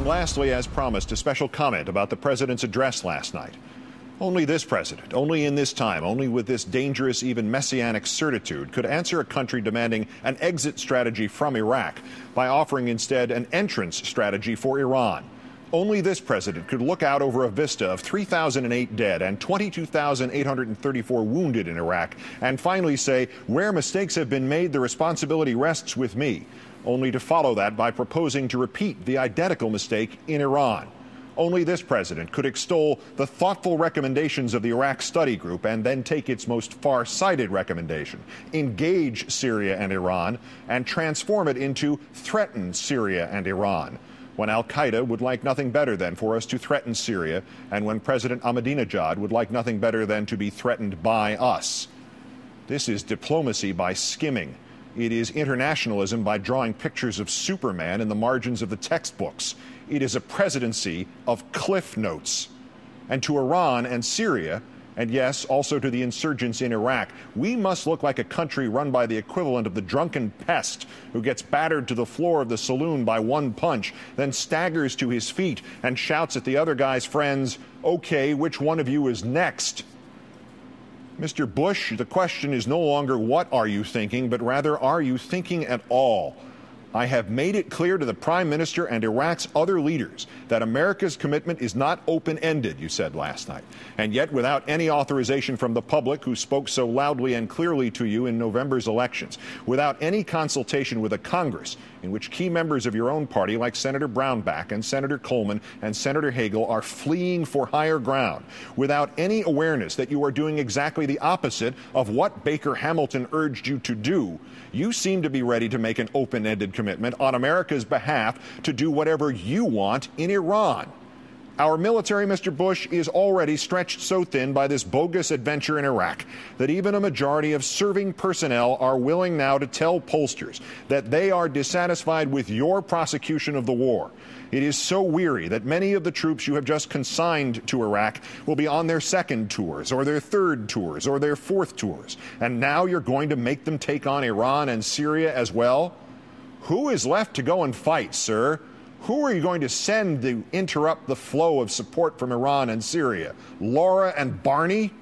lastly, as promised, a special comment about the president's address last night. Only this president, only in this time, only with this dangerous, even messianic certitude, could answer a country demanding an exit strategy from Iraq by offering instead an entrance strategy for Iran. Only this president could look out over a vista of 3,008 dead and 22,834 wounded in Iraq and finally say, where mistakes have been made, the responsibility rests with me, only to follow that by proposing to repeat the identical mistake in Iran. Only this president could extol the thoughtful recommendations of the Iraq Study Group and then take its most far-sighted recommendation, engage Syria and Iran, and transform it into threaten Syria and Iran, when al-Qaeda would like nothing better than for us to threaten Syria, and when President Ahmadinejad would like nothing better than to be threatened by us. This is diplomacy by skimming. It is internationalism by drawing pictures of Superman in the margins of the textbooks. It is a presidency of cliff notes. And to Iran and Syria, and yes, also to the insurgents in Iraq, we must look like a country run by the equivalent of the drunken pest who gets battered to the floor of the saloon by one punch, then staggers to his feet and shouts at the other guy's friends, "Okay, which one of you is next?" Mr. Bush, the question is no longer what are you thinking, but rather are you thinking at all? I have made it clear to the Prime Minister and Iraq's other leaders that America's commitment is not open-ended, you said last night. And yet, without any authorization from the public who spoke so loudly and clearly to you in November's elections, without any consultation with a Congress in which key members of your own party like Senator Brownback and Senator Coleman and Senator Hagel are fleeing for higher ground, without any awareness that you are doing exactly the opposite of what Baker Hamilton urged you to do, you seem to be ready to make an open-ended commitment on America's behalf to do whatever you want in Iran. Our military, Mr. Bush, is already stretched so thin by this bogus adventure in Iraq that even a majority of serving personnel are willing now to tell pollsters that they are dissatisfied with your prosecution of the war. It is so weary that many of the troops you have just consigned to Iraq will be on their second tours or their third tours or their fourth tours. And now you're going to make them take on Iran and Syria as well? Who is left to go and fight, sir? Who are you going to send to interrupt the flow of support from Iran and Syria? Laura and Barney?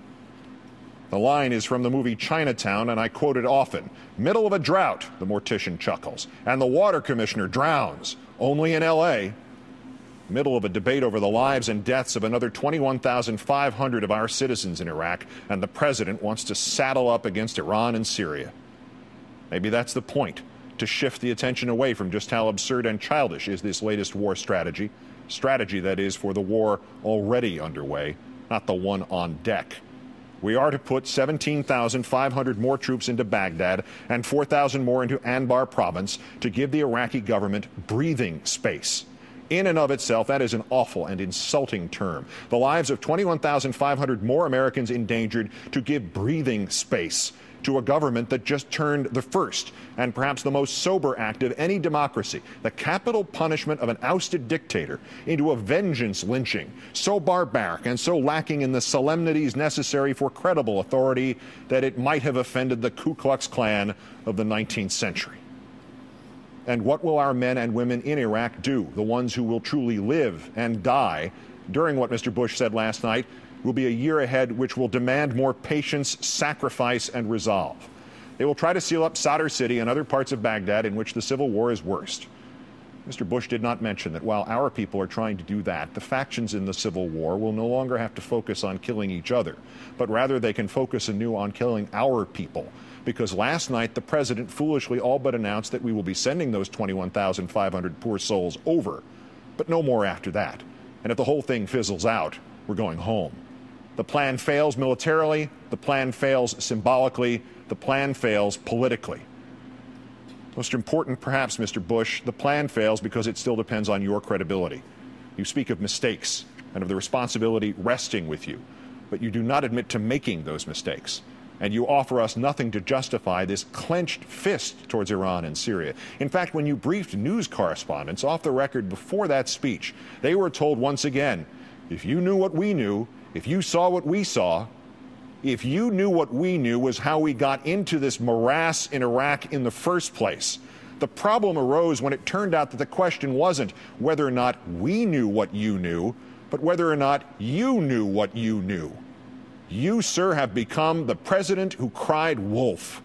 The line is from the movie Chinatown, and I quote it often. Middle of a drought, the mortician chuckles, and the water commissioner drowns. Only in L.A. Middle of a debate over the lives and deaths of another 21,500 of our citizens in Iraq, and the president wants to saddle up against Iran and Syria. Maybe that's the point, to shift the attention away from just how absurd and childish is this latest war strategy. Strategy, that is, for the war already underway, not the one on deck. We are to put 17,500 more troops into Baghdad and 4,000 more into Anbar province to give the Iraqi government breathing space. In and of itself, that is an awful and insulting term. The lives of 21,500 more Americans endangered to give breathing space to a government that just turned the first and perhaps the most sober act of any democracy, the capital punishment of an ousted dictator, into a vengeance lynching, so barbaric and so lacking in the solemnities necessary for credible authority that it might have offended the Ku Klux Klan of the 19th century. And what will our men and women in Iraq do, the ones who will truly live and die, during what Mr. Bush said last night will be a year ahead which will demand more patience, sacrifice, and resolve? They will try to seal up Sadr City and other parts of Baghdad in which the civil war is worst. Mr. Bush did not mention that while our people are trying to do that, the factions in the civil war will no longer have to focus on killing each other, but rather they can focus anew on killing our people. Because last night the president foolishly all but announced that we will be sending those 21,500 poor souls over, but no more after that. And if the whole thing fizzles out, we're going home. The plan fails militarily, the plan fails symbolically, the plan fails politically. Most important, perhaps, Mr. Bush, the plan fails because it still depends on your credibility. You speak of mistakes and of the responsibility resting with you, but you do not admit to making those mistakes. And you offer us nothing to justify this clenched fist towards Iran and Syria. In fact, when you briefed news correspondents off the record before that speech, they were told once again, if you knew what we knew, if you saw what we saw, if you knew what we knew was how we got into this morass in Iraq in the first place, The problem arose when it turned out that the question wasn't whether or not we knew what you knew, but whether or not you knew what you knew. You, sir, have become the president who cried wolf.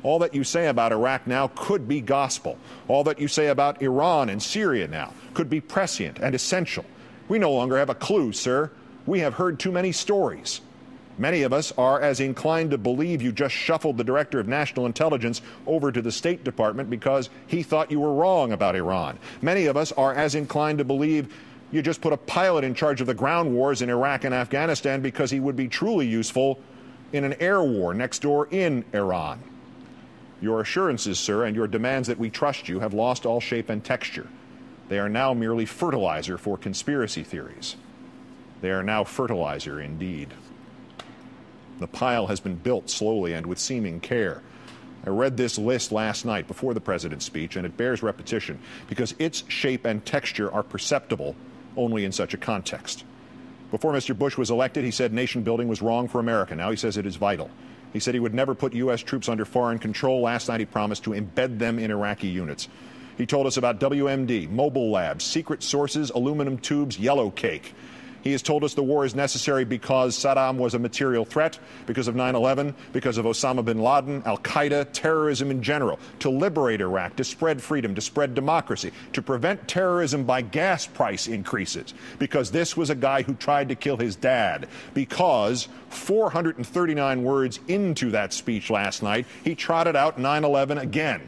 All that you say about Iraq now could be gospel. All that you say about Iran and Syria now could be prescient and essential. We no longer have a clue, sir. We have heard too many stories. Many of us are as inclined to believe you just shuffled the director of national intelligence over to the State Department because he thought you were wrong about Iran. Many of us are as inclined to believe you just put a pilot in charge of the ground wars in Iraq and Afghanistan because he would be truly useful in an air war next door in Iran. Your assurances, sir, and your demands that we trust you have lost all shape and texture. They are now merely fertilizer for conspiracy theories. They are now fertilizer indeed. The pile has been built slowly and with seeming care. I read this list last night before the president's speech, and it bears repetition because its shape and texture are perceptible only in such a context. Before Mr. Bush was elected, he said nation building was wrong for America. Now he says it is vital. He said he would never put U.S. troops under foreign control. Last night he promised to embed them in Iraqi units. He told us about WMD, mobile labs, secret sources, aluminum tubes, yellow cake. He has told us the war is necessary because Saddam was a material threat, because of 9/11, because of Osama bin Laden, al-Qaeda, terrorism in general, to liberate Iraq, to spread freedom, to spread democracy, to prevent terrorism by gas price increases, because this was a guy who tried to kill his dad, because 439 words into that speech last night, he trotted out 9/11 again.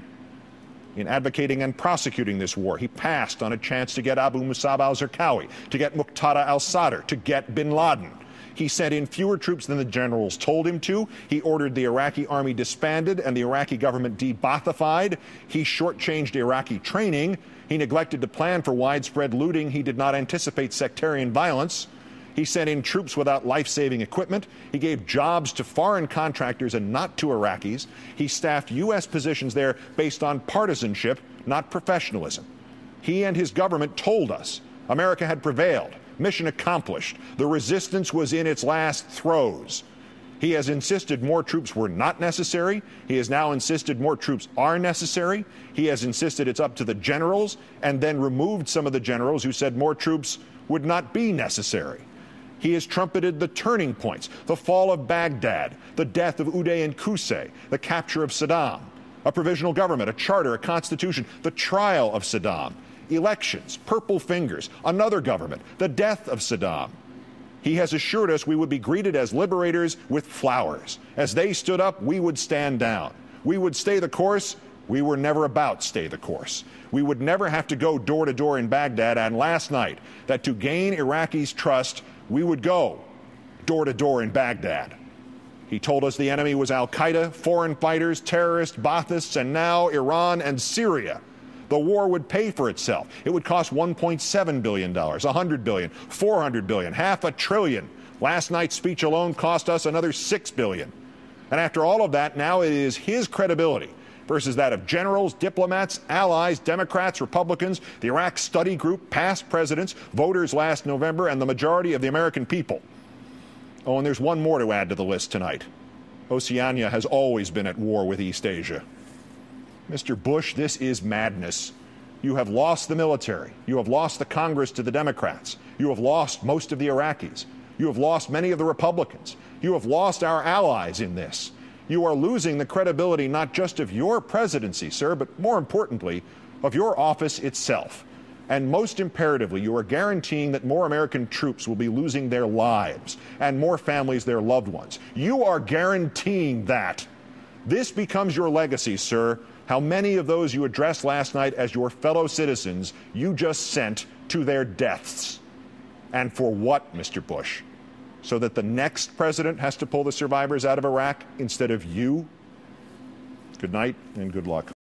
In advocating and prosecuting this war, he passed on a chance to get Abu Musab al-Zarqawi, to get Muqtada al-Sadr, to get bin Laden. He sent in fewer troops than the generals told him to. He ordered the Iraqi army disbanded and the Iraqi government de-Baathified. He shortchanged Iraqi training. He neglected to plan for widespread looting. He did not anticipate sectarian violence. He sent in troops without life-saving equipment. He gave jobs to foreign contractors and not to Iraqis. He staffed U.S. positions there based on partisanship, not professionalism. He and his government told us America had prevailed, mission accomplished. The resistance was in its last throes. He has insisted more troops were not necessary. He has now insisted more troops are necessary. He has insisted it's up to the generals, and then removed some of the generals who said more troops would not be necessary. He has trumpeted the turning points, the fall of Baghdad, the death of Uday and Qusay, the capture of Saddam, a provisional government, a charter, a constitution, the trial of Saddam, elections, purple fingers, another government, the death of Saddam. He has assured us we would be greeted as liberators with flowers. As they stood up, we would stand down. We would stay the course. We were never about stay the course. We would never have to go door to door in Baghdad. And last night, that to gain Iraqis' trust, we would go door to door in Baghdad. He told us the enemy was al-Qaeda, foreign fighters, terrorists, Baathists, and now Iran and Syria. The war would pay for itself. It would cost $1.7 billion, $100 billion, $400 billion, $500 billion. Last night's speech alone cost us another $6 billion. And after all of that, now it is his credibility versus that of generals, diplomats, allies, Democrats, Republicans, the Iraq Study Group, past presidents, voters last November, and the majority of the American people. Oh, and there's one more to add to the list tonight. Oceania has always been at war with East Asia. Mr. Bush, this is madness. You have lost the military. You have lost the Congress to the Democrats. You have lost most of the Iraqis. You have lost many of the Republicans. You have lost our allies in this. You are losing the credibility not just of your presidency, sir, but more importantly, of your office itself. And most imperatively, you are guaranteeing that more American troops will be losing their lives and more families their loved ones. You are guaranteeing that. This becomes your legacy, sir. How many of those you addressed last night as your fellow citizens you just sent to their deaths? And for what, Mr. Bush? So that the next president has to pull the survivors out of Iraq instead of you? Good night and good luck.